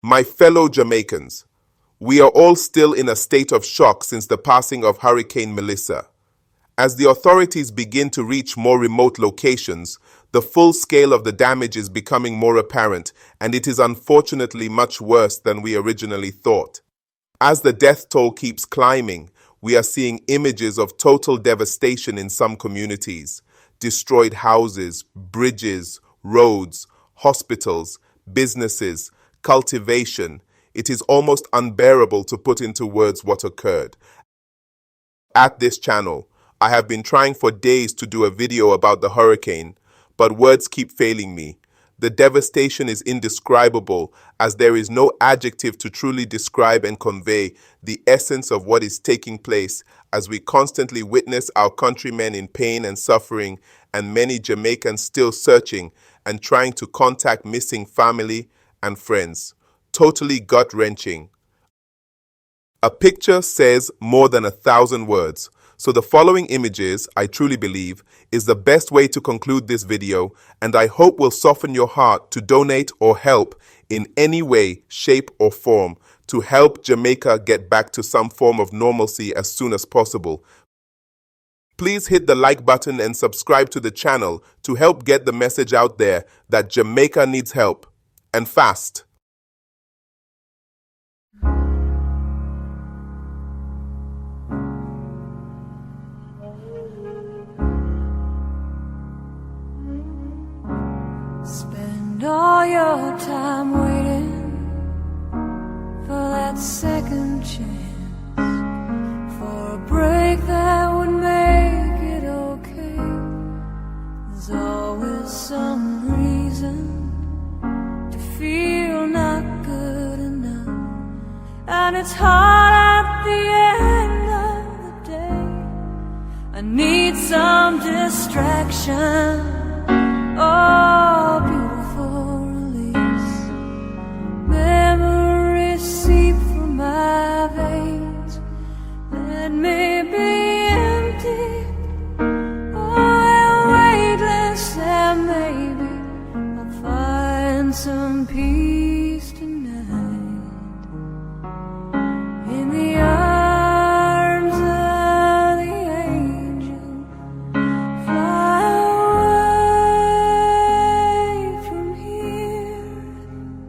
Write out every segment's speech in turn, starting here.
My fellow Jamaicans, we are all still in a state of shock since the passing of Hurricane Melissa. As the authorities begin to reach more remote locations, the full scale of the damage is becoming more apparent, and it is unfortunately much worse than we originally thought. As the death toll keeps climbing, we are seeing images of total devastation in some communities. Destroyed houses, bridges, roads, hospitals, businesses, cultivation. It is almost unbearable to put into words what occurred. At this channel, I have been trying for days to do a video about the hurricane, but words keep failing me. The devastation is indescribable, as there is no adjective to truly describe and convey the essence of what is taking place, as we constantly witness our countrymen in pain and suffering, and many Jamaicans still searching and trying to contact missing family and friends. Totally gut-wrenching. A picture says more than 1,000 words. So the following images, I truly believe, is the best way to conclude this video, and I hope will soften your heart to donate or help in any way, shape or form to help Jamaica get back to some form of normalcy as soon as possible. Please hit the like button and subscribe to the channel to help get the message out there that Jamaica needs help, and fast. Spend all your time waiting for that second chance, for a break that would make it okay. There's always some reason to feel not good enough, and it's hard at the end of the day. I need some distraction. Oh, beautiful release. Memories seep through my veins. Let me be empty. Oh, and weightless, and maybe I'll find some peace tonight. In the arms of the angel, fly away from here,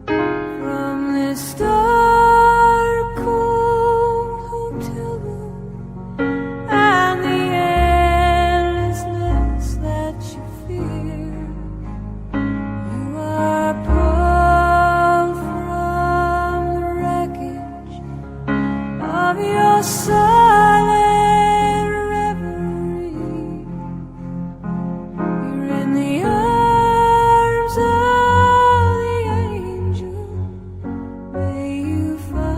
from this dark, cold hotel room, and the endlessness that you fear. You are pulled from the wreckage of your silent reverie. You're in the arms of the angel. May you find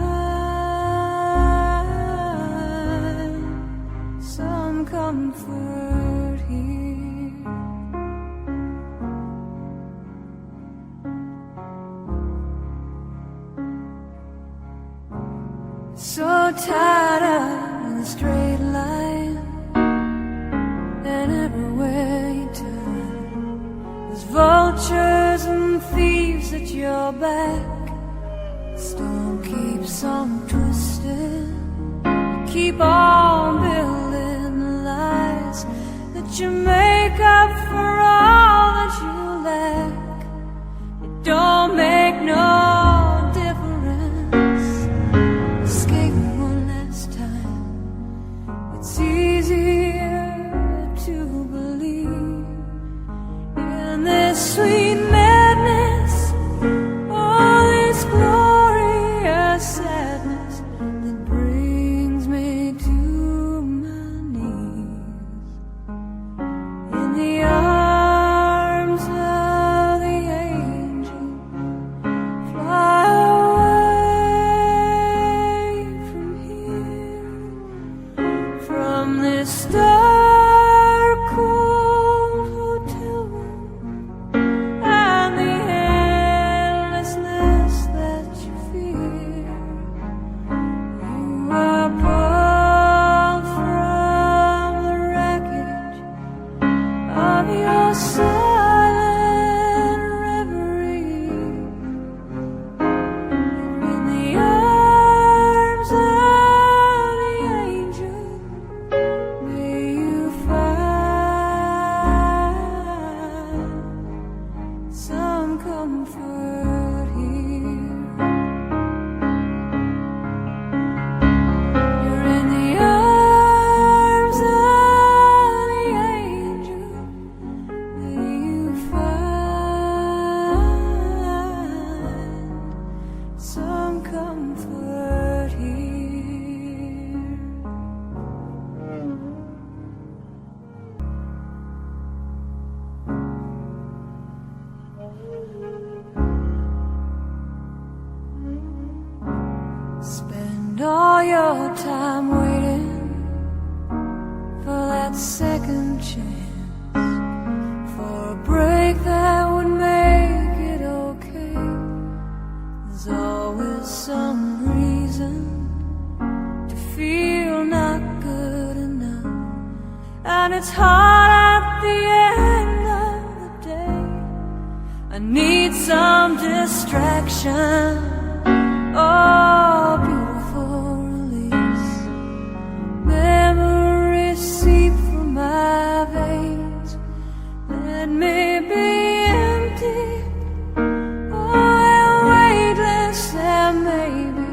some comfort here. So tired of the straight line, and everywhere you turn, there's vultures and thieves at your back. The storm keeps on twisting. You keep on building the lies that you make up for all that you lack. It don't make no difference. Escape one last time. It's easier to believe in this sweet madness, all this glorious sadness that brings me to my knees. In the arms of the angel, fly away from here, from this dark, cold hotel room, and the endlessness that some comfort here. Spend all your time waiting for that second chance, for a break that would make it okay. There's always some reason to feel not good enough, and it's hard at the end of the day. I need some distraction. Oh, beautiful release. Memories seep from my veins. Let me be empty. Oh, weightless, and maybe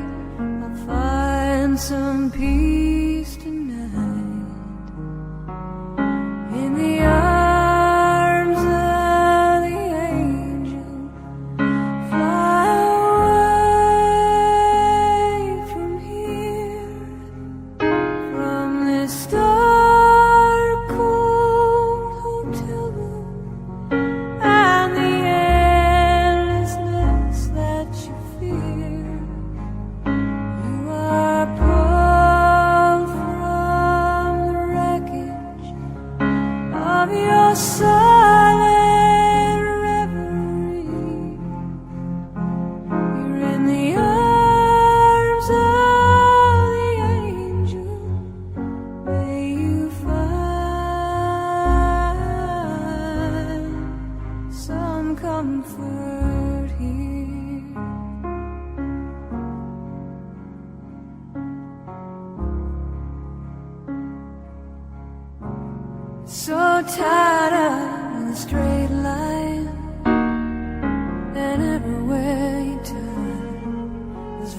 I'll find some peace tonight in the arms of the angel. Fly from here, from this dark, cold hotel room, and the endlessness that you fear. You are pulled from the wreckage of your silent reverie. You're in the arms of the angel. May you find some comfort here. So tired of the straight line, and everywhere you turn, there's